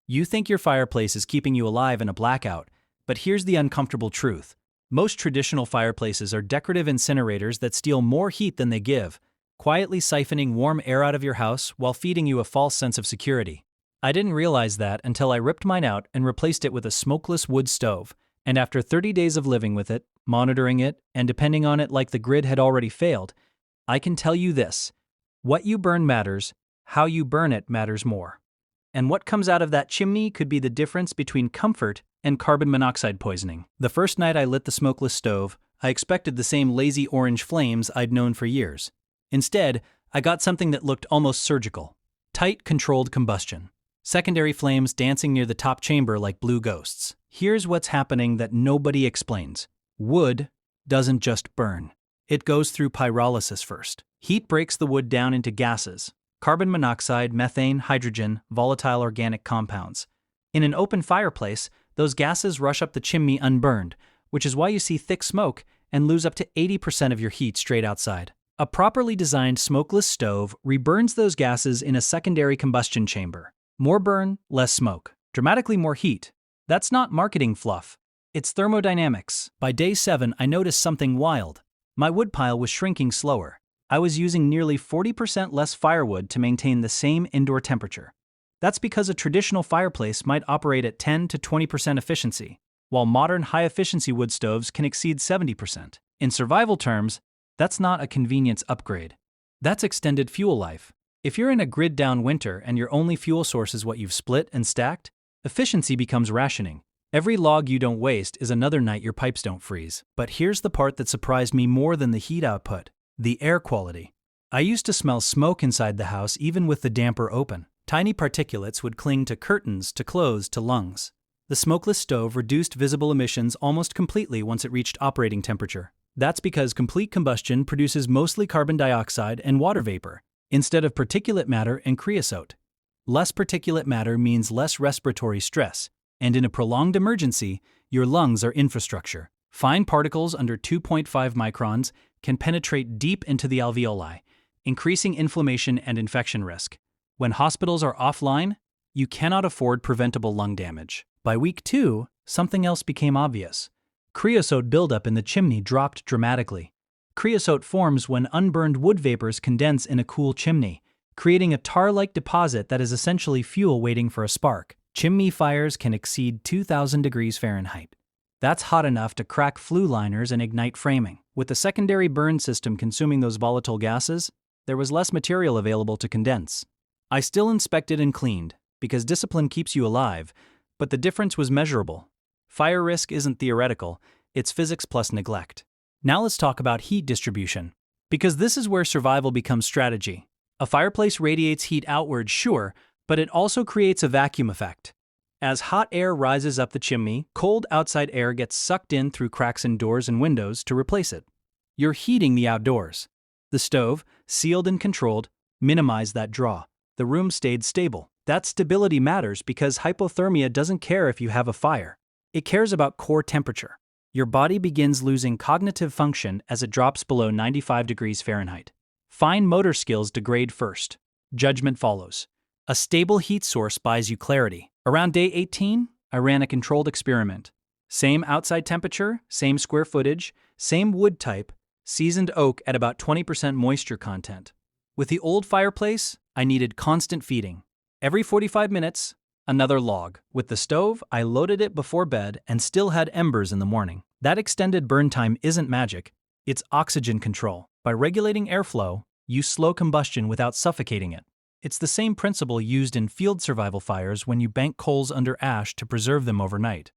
You think your fireplace is keeping you alive in a blackout, but here's the uncomfortable truth. Most traditional fireplaces are decorative incinerators that steal more heat than they give, quietly siphoning warm air out of your house while feeding you a false sense of security. I didn't realize that until I ripped mine out and replaced it with a smokeless wood stove, and after 30 days of living with it, monitoring it, and depending on it like the grid had already failed, I can tell you this: what you burn matters, how you burn it matters more. And what comes out of that chimney could be the difference between comfort and carbon monoxide poisoning. The first night I lit the smokeless stove, I expected the same lazy orange flames I'd known for years. Instead, I got something that looked almost surgical: tight, controlled combustion. Secondary flames dancing near the top chamber like blue ghosts. Here's what's happening that nobody explains. Wood doesn't just burn. It goes through pyrolysis first. Heat breaks the wood down into gases: carbon monoxide, methane, hydrogen, volatile organic compounds. In an open fireplace, those gases rush up the chimney unburned, which is why you see thick smoke and lose up to 80% of your heat straight outside. A properly designed smokeless stove reburns those gases in a secondary combustion chamber. More burn, less smoke. Dramatically more heat. That's not marketing fluff. It's thermodynamics. By day 7, I noticed something wild. My woodpile was shrinking slower. I was using nearly 40% less firewood to maintain the same indoor temperature. That's because a traditional fireplace might operate at 10 to 20% efficiency, while modern high-efficiency wood stoves can exceed 70%. In survival terms, that's not a convenience upgrade. That's extended fuel life. If you're in a grid-down winter and your only fuel source is what you've split and stacked, efficiency becomes rationing. Every log you don't waste is another night your pipes don't freeze. But here's the part that surprised me more than the heat output: the air quality. I used to smell smoke inside the house even with the damper open. Tiny particulates would cling to curtains, to clothes, to lungs. The smokeless stove reduced visible emissions almost completely once it reached operating temperature. That's because complete combustion produces mostly carbon dioxide and water vapor, instead of particulate matter and creosote. Less particulate matter means less respiratory stress, and in a prolonged emergency, your lungs are infrastructure. Fine particles under 2.5 microns can penetrate deep into the alveoli, increasing inflammation and infection risk. When hospitals are offline, you cannot afford preventable lung damage. By week 2, something else became obvious. Creosote buildup in the chimney dropped dramatically. Creosote forms when unburned wood vapors condense in a cool chimney, creating a tar-like deposit that is essentially fuel waiting for a spark. Chimney fires can exceed 2,000 degrees Fahrenheit. That's hot enough to crack flue liners and ignite framing. With the secondary burn system consuming those volatile gases, there was less material available to condense. I still inspected and cleaned, because discipline keeps you alive, but the difference was measurable. Fire risk isn't theoretical, it's physics plus neglect. Now let's talk about heat distribution, because this is where survival becomes strategy. A fireplace radiates heat outward, sure, but it also creates a vacuum effect. As hot air rises up the chimney, cold outside air gets sucked in through cracks in doors and windows to replace it. You're heating the outdoors. The stove, sealed and controlled, minimized that draw. The room stayed stable. That stability matters because hypothermia doesn't care if you have a fire. It cares about core temperature. Your body begins losing cognitive function as it drops below 95 degrees Fahrenheit. Fine motor skills degrade first. Judgment follows. A stable heat source buys you clarity. Around day 18, I ran a controlled experiment. Same outside temperature, same square footage, same wood type, seasoned oak at about 20% moisture content. With the old fireplace, I needed constant feeding. Every 45 minutes, another log. With the stove, I loaded it before bed and still had embers in the morning. That extended burn time isn't magic, it's oxygen control. By regulating airflow, you slow combustion without suffocating it. It's the same principle used in field survival fires when you bank coals under ash to preserve them overnight.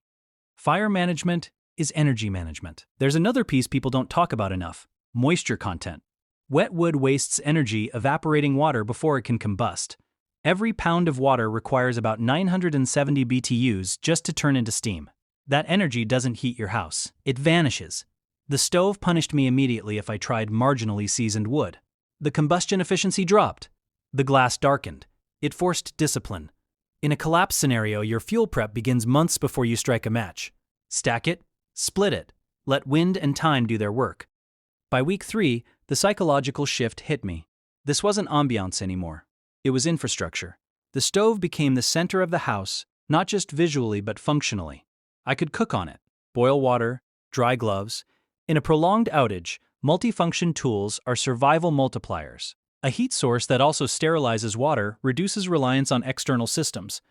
Fire management is energy management. There's another piece people don't talk about enough: moisture content. Wet wood wastes energy evaporating water before it can combust. Every pound of water requires about 970 BTUs just to turn into steam. That energy doesn't heat your house. It vanishes. The stove punished me immediately if I tried marginally seasoned wood. The combustion efficiency dropped. The glass darkened. It forced discipline. In a collapse scenario, your fuel prep begins months before you strike a match. Stack it, split it, let wind and time do their work. By week 3, the psychological shift hit me. This wasn't ambiance anymore. It was infrastructure. The stove became the center of the house, Not just visually but functionally. I could cook on it, boil water, dry gloves. In a prolonged outage, multifunction tools are survival multipliers. A heat source that also sterilizes water reduces reliance on external systems.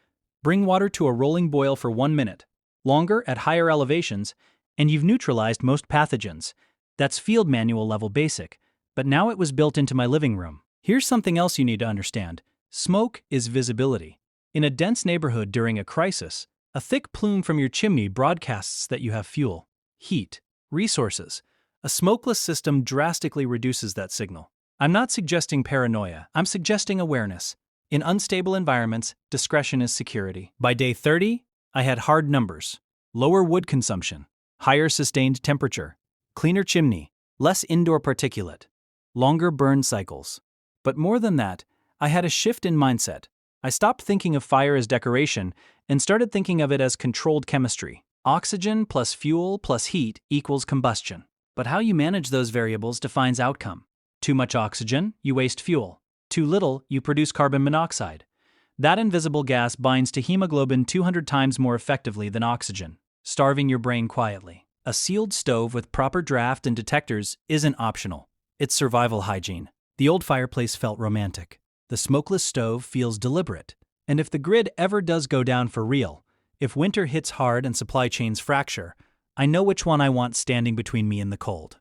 Bring water to a rolling boil for 1 minute, longer at higher elevations, and you've neutralized most pathogens. That's field manual level basic, but now it was built into my living room. Here's something else you need to understand. Smoke is visibility. In a dense neighborhood during a crisis, a thick plume from your chimney broadcasts that you have fuel, heat, resources. A smokeless system drastically reduces that signal. I'm not suggesting paranoia, I'm suggesting awareness. In unstable environments, discretion is security. By day 30, I had hard numbers. Lower wood consumption, higher sustained temperature, cleaner chimney, less indoor particulate, longer burn cycles. But more than that, I had a shift in mindset. I stopped thinking of fire as decoration and started thinking of it as controlled chemistry. Oxygen plus fuel plus heat equals combustion. But how you manage those variables defines outcome. Too much oxygen, you waste fuel. Too little, you produce carbon monoxide. That invisible gas binds to hemoglobin 200 times more effectively than oxygen, starving your brain quietly. A sealed stove with proper draft and detectors isn't optional. It's survival hygiene. The old fireplace felt romantic. The smokeless stove feels deliberate. And if the grid ever does go down for real, if winter hits hard and supply chains fracture, I know which one I want standing between me and the cold.